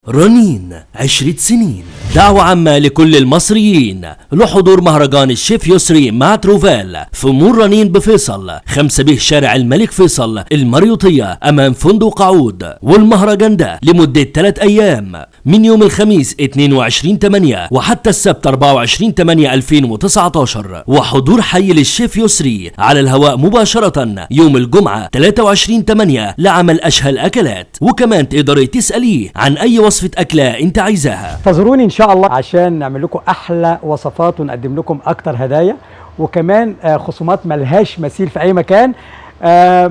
رنين 10 سنين. دعوة عامة لكل المصريين لحضور مهرجان الشيف يسري مع تروفال في مول رنين بفيصل 5 به شارع الملك فيصل المريوطية أمام فندق عود. والمهرجان ده لمدة 3 أيام من يوم الخميس 22/8 وحتى السبت 24/8/2019. وحضور حي للشيف يسري على الهواء مباشرة يوم الجمعة 23/8 لعمل أشهى الأكلات. وكمان تقدري تسأليه عن أي وصفة أكلة أنت عايزاها. انتظروني إن شاء الله عشان نعمل لكم أحلى وصفات ونقدم لكم أكتر هدايا، وكمان خصومات ملهاش مثيل في أي مكان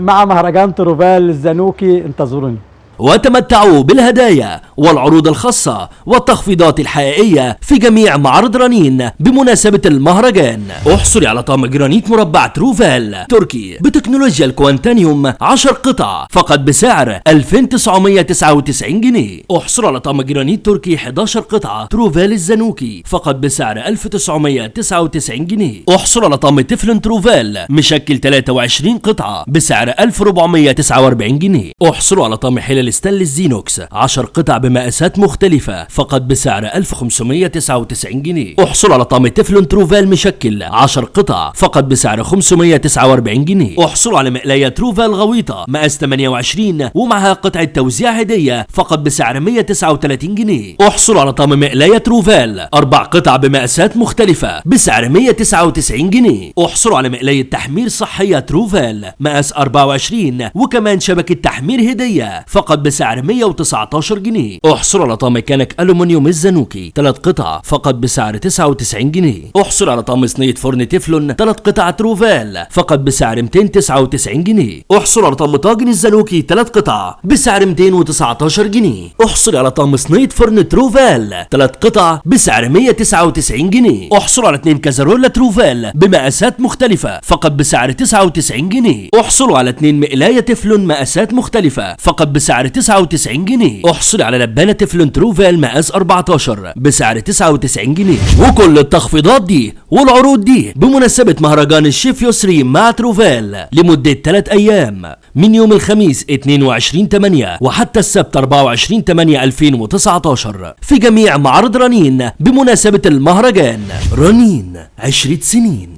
مع مهرجان تروفال الزنوكي. انتظروني وتمتعوا بالهدايا والعروض الخاصة والتخفيضات الحقيقية في جميع معارض رنين بمناسبة المهرجان. احصلي على طقم جرانيت مربع تروفال تركي بتكنولوجيا الكوانتانيوم 10 قطع فقط بسعر 2999 جنيه. احصلوا على طقم جرانيت تركي 11 قطعة تروفال الزنوكي فقط بسعر 1999 جنيه. احصلوا على طقم تفلون تروفال مشكل 23 قطعة بسعر 1449 جنيه. احصلوا على طقم حلل ستانلس زينوكس 10 قطع بمقاسات مختلفة فقط بسعر 1599 جنيه. احصل على طقم تفلون تروفال مشكل 10 قطع فقط بسعر 549 جنيه. احصلوا على مقلاية تروفال غويطة مقاس 28 ومعها قطعة توزيع هدية فقط بسعر 139 جنيه. احصلوا على طقم مقلاية تروفال 4 قطع بمقاسات مختلفة بسعر 199 جنيه. احصلوا على مقلاية تحمير صحية تروفال مقاس 24 وكمان شبكة تحمير هدية فقط بسعر 119 جنيه. احصل على طقم كنك ألومنيوم الزنوكي 3 قطع فقط بسعر 99 جنيه. احصل على طقم صينية فرن تفلون 3 قطع تروفال فقط بسعر 299 جنيه. احصل على طقم طاجن الزنوكي 3 قطع بسعر 219 جنيه. احصل على طقم صينية فرن تروفال 3 قطع بسعر 199 جنيه. احصل على 2 كازارولا تروفال بمقاسات مختلفة فقط بسعر 99 جنيه. احصلوا على 2 مقلاية تفلون مقاسات مختلفة فقط بسعر 99 جنيه. احصل على لبانة تفلون تروفال مقاس 14 بسعر 99 جنيه. وكل التخفيضات دي والعروض دي بمناسبة مهرجان الشيف يسري مع تروفال لمدة 3 أيام من يوم الخميس 22/8 وحتى السبت 24/8/2019 في جميع معارض رنين بمناسبة المهرجان. رنين 10 سنين.